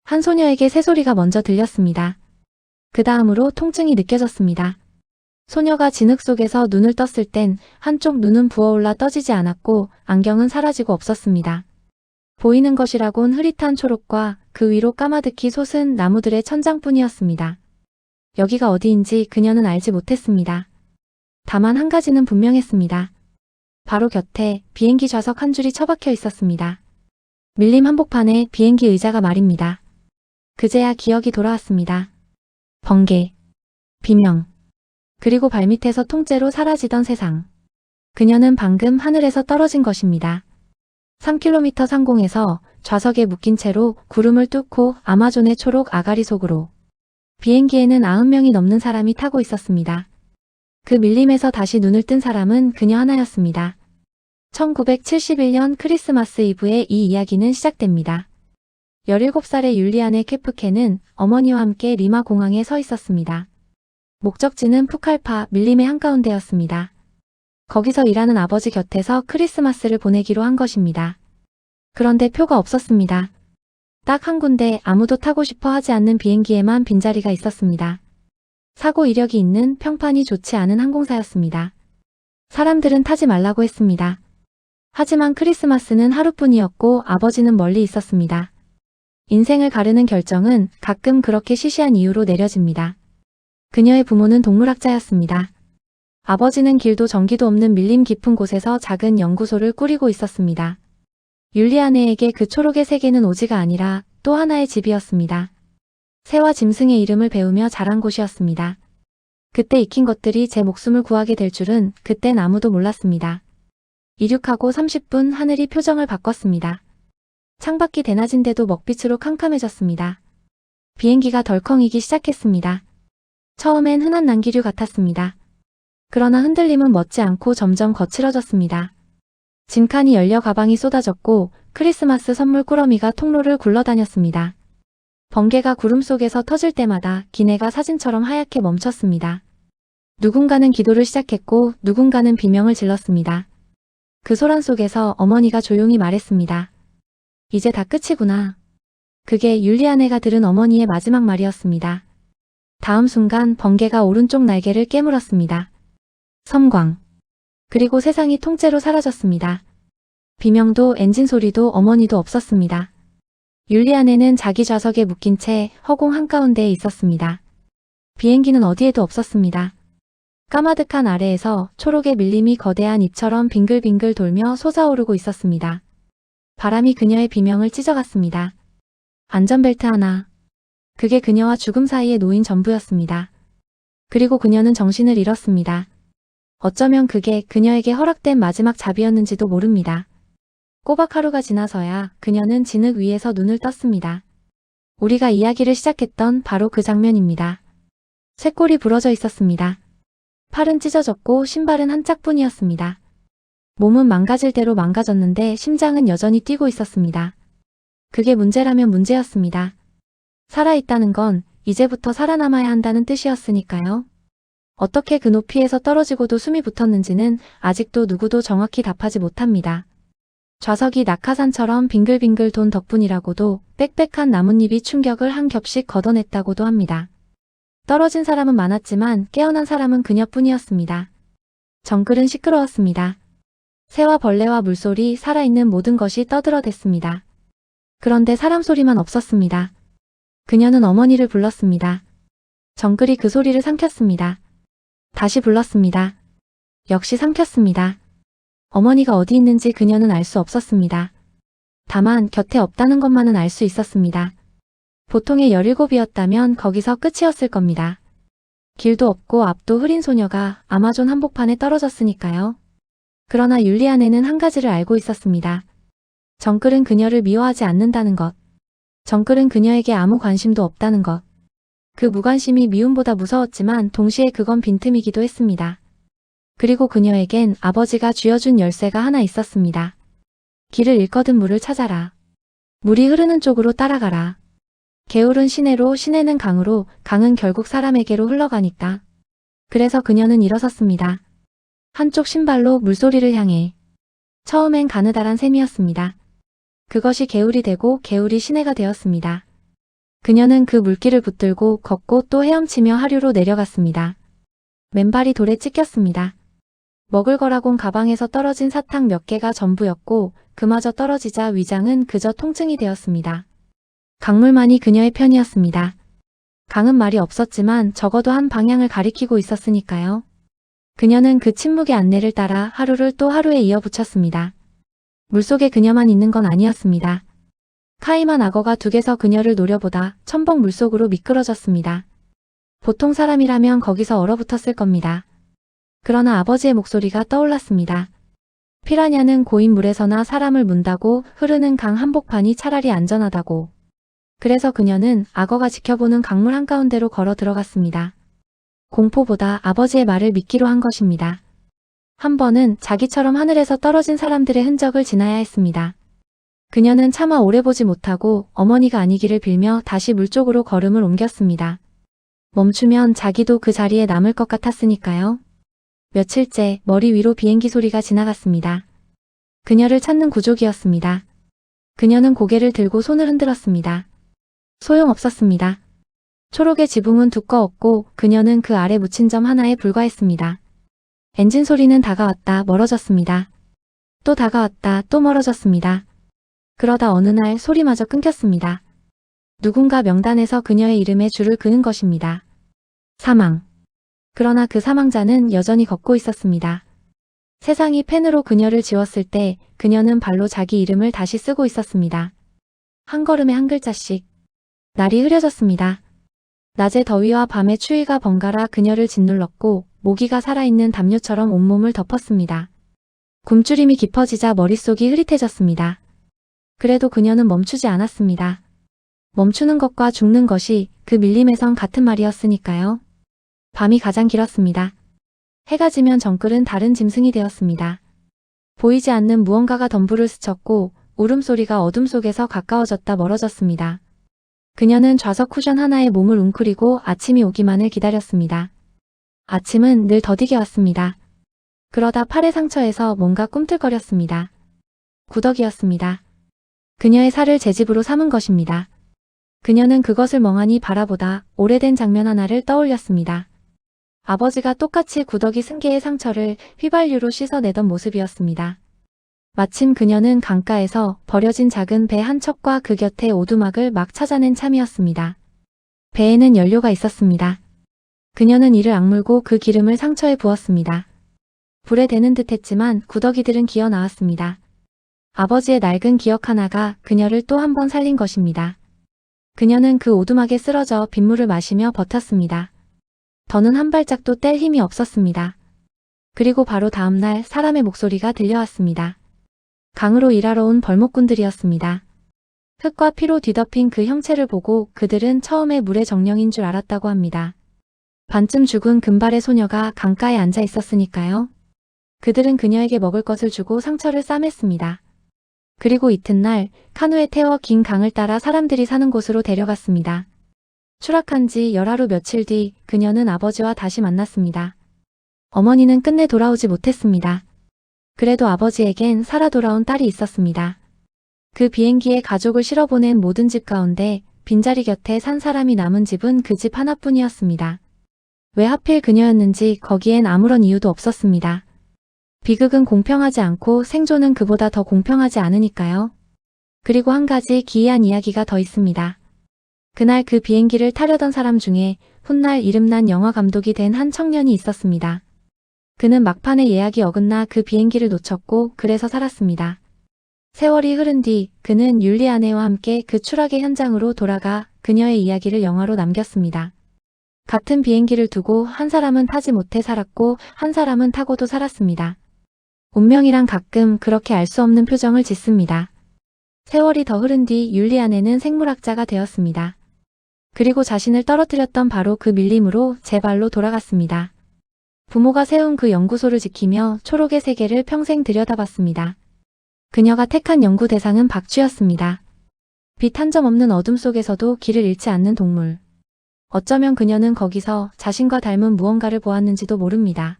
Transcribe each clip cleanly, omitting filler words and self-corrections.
한 소녀에게 새소리가 먼저 들렸습니다. 그 다음으로 통증이 느껴졌습니다. 소녀가 진흙 속에서 눈을 떴을 땐 한쪽 눈은 부어올라 떠지지 않았고 안경은 사라지고 없었습니다. 보이는 것이라곤 흐릿한 초록과 그 위로 까마득히 솟은 나무들의 천장뿐이었습니다. 여기가 어디인지 그녀는 알지 못했습니다. 다만 한 가지는 분명했습니다. 바로 곁에 비행기 좌석 한 줄이 처박혀 있었습니다. 밀림 한복판에 비행기 의자가 말입니다. 그제야 기억이 돌아왔습니다. 번개, 비명, 그리고 발밑에서 통째로 사라지던 세상. 그녀는 방금 하늘에서 떨어진 것입니다. 3km 상공에서 좌석에 묶인 채로 구름을 뚫고 아마존의 초록 아가리 속으로. 비행기에는 90명이 넘는 사람이 타고 있었습니다. 그 밀림에서 다시 눈을 뜬 사람은 그녀 하나였습니다. 1971년 크리스마스 이브에 이 이야기는 시작됩니다. 17살의 율리안의 케프케는 어머니와 함께 리마 공항에 서 있었습니다. 목적지는 푸칼파 밀림의 한가운데였습니다. 거기서 일하는 아버지 곁에서 크리스마스를 보내기로 한 것입니다. 그런데 표가 없었습니다. 딱 한 군데 아무도 타고 싶어 하지 않는 비행기에만 빈자리가 있었습니다. 사고 이력이 있는 평판이 좋지 않은 항공사였습니다. 사람들은 타지 말라고 했습니다. 하지만 크리스마스는 하루뿐이었고 아버지는 멀리 있었습니다. 인생을 가르는 결정은 가끔 그렇게 시시한 이유로 내려집니다. 그녀의 부모는 동물학자였습니다. 아버지는 길도 전기도 없는 밀림 깊은 곳에서 작은 연구소를 꾸리고 있었습니다. 율리아네에게 그 초록의 세계는 오지가 아니라 또 하나의 집이었습니다. 새와 짐승의 이름을 배우며 자란 곳이었습니다. 그때 익힌 것들이 제 목숨을 구하게 될 줄은 그땐 아무도 몰랐습니다. 이륙하고 30분 하늘이 표정을 바꿨습니다. 창밖이 대낮인데도 먹빛으로 캄캄해졌습니다. 비행기가 덜컹이기 시작했습니다. 처음엔 흔한 난기류 같았습니다. 그러나 흔들림은 멎지 않고 점점 거칠어졌습니다. 짐칸이 열려 가방이 쏟아졌고 크리스마스 선물 꾸러미가 통로를 굴러다녔습니다. 번개가 구름 속에서 터질 때마다 기내가 사진처럼 하얗게 멈췄습니다. 누군가는 기도를 시작했고 누군가는 비명을 질렀습니다. 그 소란 속에서 어머니가 조용히 말했습니다. 이제 다 끝이구나. 그게 율리아네가 들은 어머니의 마지막 말이었습니다. 다음 순간 번개가 오른쪽 날개를 깨물었습니다. 섬광. 그리고 세상이 통째로 사라졌습니다. 비명도 엔진 소리도 어머니도 없었습니다. 율리아네는 자기 좌석에 묶인 채 허공 한가운데에 있었습니다. 비행기는 어디에도 없었습니다. 까마득한 아래에서 초록의 밀림이 거대한 잎처럼 빙글빙글 돌며 솟아오르고 있었습니다. 바람이 그녀의 비명을 찢어갔습니다. 안전벨트 하나. 그게 그녀와 죽음 사이에 놓인 전부였습니다. 그리고 그녀는 정신을 잃었습니다. 어쩌면 그게 그녀에게 허락된 마지막 자비였는지도 모릅니다. 꼬박 하루가 지나서야 그녀는 진흙 위에서 눈을 떴습니다. 우리가 이야기를 시작했던 바로 그 장면입니다. 쇄골이 부러져 있었습니다. 팔은 찢어졌고 신발은 한 짝뿐이었습니다. 몸은 망가질 대로 망가졌는데 심장은 여전히 뛰고 있었습니다. 그게 문제라면 문제였습니다. 살아있다는 건 이제부터 살아남아야 한다는 뜻이었으니까요. 어떻게 그 높이에서 떨어지고도 숨이 붙었는지는 아직도 누구도 정확히 답하지 못합니다. 좌석이 낙하산처럼 빙글빙글 돈 덕분이라고도 빽빽한 나뭇잎이 충격을 한 겹씩 걷어냈다고도 합니다. 떨어진 사람은 많았지만 깨어난 사람은 그녀뿐이었습니다. 정글은 시끄러웠습니다. 새와 벌레와 물소리, 살아있는 모든 것이 떠들어댔습니다. 그런데 사람 소리만 없었습니다. 그녀는 어머니를 불렀습니다. 정글이 그 소리를 삼켰습니다. 다시 불렀습니다. 역시 삼켰습니다. 어머니가 어디 있는지 그녀는 알 수 없었습니다. 다만 곁에 없다는 것만은 알 수 있었습니다. 보통의 17이었다면 거기서 끝이었을 겁니다. 길도 없고 앞도 흐린 소녀가 아마존 한복판에 떨어졌으니까요. 그러나 율리아네는 한 가지를 알고 있었습니다. 정글은 그녀를 미워하지 않는다는 것. 정글은 그녀에게 아무 관심도 없다는 것. 그 무관심이 미움보다 무서웠지만 동시에 그건 빈틈이기도 했습니다. 그리고 그녀에겐 아버지가 쥐어준 열쇠가 하나 있었습니다. 길을 잃거든 물을 찾아라. 물이 흐르는 쪽으로 따라가라. 개울은 시내로, 시내는 강으로, 강은 결국 사람에게로 흘러가니까. 그래서 그녀는 일어섰습니다. 한쪽 신발로 물소리를 향해. 처음엔 가느다란 셈이었습니다. 그것이 개울이 되고 개울이 시내가 되었습니다. 그녀는 그 물길을 붙들고 걷고 또 헤엄치며 하류로 내려갔습니다. 맨발이 돌에 찍혔습니다. 먹을 거라곤 가방에서 떨어진 사탕 몇 개가 전부였고 그마저 떨어지자 위장은 그저 통증이 되었습니다. 강물만이 그녀의 편이었습니다. 강은 말이 없었지만 적어도 한 방향을 가리키고 있었으니까요. 그녀는 그 침묵의 안내를 따라 하루를 또 하루에 이어붙였습니다. 물속에 그녀만 있는 건 아니었습니다. 카이만 악어가 둑에서 그녀를 노려보다 첨벙 물속으로 미끄러졌습니다. 보통 사람이라면 거기서 얼어붙었을 겁니다. 그러나 아버지의 목소리가 떠올랐습니다. 피라냐는 고인 물에서나 사람을 문다고, 흐르는 강 한복판이 차라리 안전하다고. 그래서 그녀는 악어가 지켜보는 강물 한가운데로 걸어 들어갔습니다. 공포보다 아버지의 말을 믿기로 한 것입니다. 한 번은 자기처럼 하늘에서 떨어진 사람들의 흔적을 지나야 했습니다. 그녀는 차마 오래 보지 못하고 어머니가 아니기를 빌며 다시 물 쪽으로 걸음을 옮겼습니다. 멈추면 자기도 그 자리에 남을 것 같았으니까요. 며칠째 머리 위로 비행기 소리가 지나갔습니다. 그녀를 찾는 구족이었습니다. 그녀는 고개를 들고 손을 흔들었습니다. 소용없었습니다. 초록의 지붕은 두꺼웠고 그녀는 그 아래 묻힌 점 하나에 불과했습니다. 엔진 소리는 다가왔다 멀어졌습니다. 또 다가왔다 또 멀어졌습니다. 그러다 어느 날 소리마저 끊겼습니다. 누군가 명단에서 그녀의 이름에 줄을 그는 것입니다. 사망. 그러나 그 사망자는 여전히 걷고 있었습니다. 세상이 펜으로 그녀를 지웠을 때 그녀는 발로 자기 이름을 다시 쓰고 있었습니다. 한 걸음에 한 글자씩. 날이 흐려졌습니다. 낮의 더위와 밤의 추위가 번갈아 그녀를 짓눌렀고 모기가 살아있는 담요처럼 온몸을 덮었습니다. 굶주림이 깊어지자 머릿속이 흐릿해졌습니다. 그래도 그녀는 멈추지 않았습니다. 멈추는 것과 죽는 것이 그 밀림에선 같은 말이었으니까요. 밤이 가장 길었습니다. 해가 지면 정글은 다른 짐승이 되었습니다. 보이지 않는 무언가가 덤불을 스쳤고 울음소리가 어둠 속에서 가까워졌다 멀어졌습니다. 그녀는 좌석 쿠션 하나에 몸을 웅크리고 아침이 오기만을 기다렸습니다. 아침은 늘 더디게 왔습니다. 그러다 팔의 상처에서 뭔가 꿈틀거렸습니다. 구더기였습니다. 그녀의 살을 제 집으로 삼은 것입니다. 그녀는 그것을 멍하니 바라보다 오래된 장면 하나를 떠올렸습니다. 아버지가 똑같이 구더기 승계의 상처를 휘발유로 씻어내던 모습이었습니다. 마침 그녀는 강가에서 버려진 작은 배 한 척과 그 곁에 오두막을 막 찾아낸 참이었습니다. 배에는 연료가 있었습니다. 그녀는 이를 악물고 그 기름을 상처에 부었습니다. 불에 대는 듯 했지만 구더기들은 기어 나왔습니다. 아버지의 낡은 기억 하나가 그녀를 또 한 번 살린 것입니다. 그녀는 그 오두막에 쓰러져 빗물을 마시며 버텼습니다. 더는 한 발짝도 뗄 힘이 없었습니다. 그리고 바로 다음 날 사람의 목소리가 들려왔습니다. 강으로 일하러 온 벌목꾼들이었습니다. 흙과 피로 뒤덮인 그 형체를 보고 그들은 처음에 물의 정령인 줄 알았다고 합니다. 반쯤 죽은 금발의 소녀가 강가에 앉아 있었으니까요. 그들은 그녀에게 먹을 것을 주고 상처를 싸맸습니다. 그리고 이튿날 카누에 태워 긴 강을 따라 사람들이 사는 곳으로 데려갔습니다. 추락한 지 열하루 며칠 뒤 그녀는 아버지와 다시 만났습니다. 어머니는 끝내 돌아오지 못했습니다. 그래도 아버지에겐 살아 돌아온 딸이 있었습니다. 그 비행기에 가족을 실어보낸 모든 집 가운데 빈자리 곁에 산 사람이 남은 집은 그 집 하나뿐이었습니다. 왜 하필 그녀였는지 거기엔 아무런 이유도 없었습니다. 비극은 공평하지 않고 생존은 그보다 더 공평하지 않으니까요. 그리고 한 가지 기이한 이야기가 더 있습니다. 그날 그 비행기를 타려던 사람 중에 훗날 이름난 영화 감독이 된 한 청년이 있었습니다. 그는 막판에 예약이 어긋나 그 비행기를 놓쳤고 그래서 살았습니다. 세월이 흐른 뒤 그는 율리아네와 함께 그 추락의 현장으로 돌아가 그녀의 이야기를 영화로 남겼습니다. 같은 비행기를 두고 한 사람은 타지 못해 살았고 한 사람은 타고도 살았습니다. 운명이란 가끔 그렇게 알 수 없는 표정을 짓습니다. 세월이 더 흐른 뒤 율리아네는 생물학자가 되었습니다. 그리고 자신을 떨어뜨렸던 바로 그 밀림으로 제 발로 돌아갔습니다. 부모가 세운 그 연구소를 지키며 초록의 세계를 평생 들여다봤습니다. 그녀가 택한 연구 대상은 박쥐였습니다. 빛 한 점 없는 어둠 속에서도 길을 잃지 않는 동물. 어쩌면 그녀는 거기서 자신과 닮은 무언가를 보았는지도 모릅니다.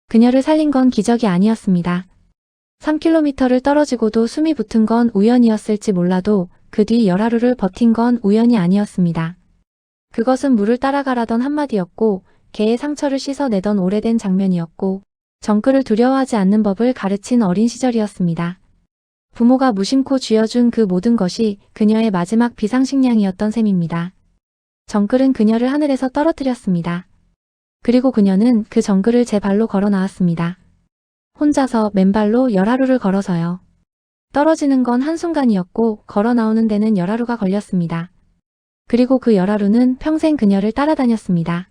그녀를 살린 건 기적이 아니었습니다. 3km를 떨어지고도 숨이 붙은 건 우연이었을지 몰라도 그 뒤 열하루를 버틴 건 우연이 아니었습니다. 그것은 물을 따라가라던 한마디였고 개의 상처를 씻어내던 오래된 장면이었고 정글을 두려워하지 않는 법을 가르친 어린 시절이었습니다. 부모가 무심코 쥐어준 그 모든 것이 그녀의 마지막 비상식량이었던 셈입니다. 정글은 그녀를 하늘에서 떨어뜨렸습니다. 그리고 그녀는 그 정글을 제 발로 걸어 나왔습니다. 혼자서 맨발로 열하루를 걸어서요. 떨어지는 건 한순간이었고 걸어 나오는 데는 열하루가 걸렸습니다. 그리고 그 열하루는 평생 그녀를 따라다녔습니다.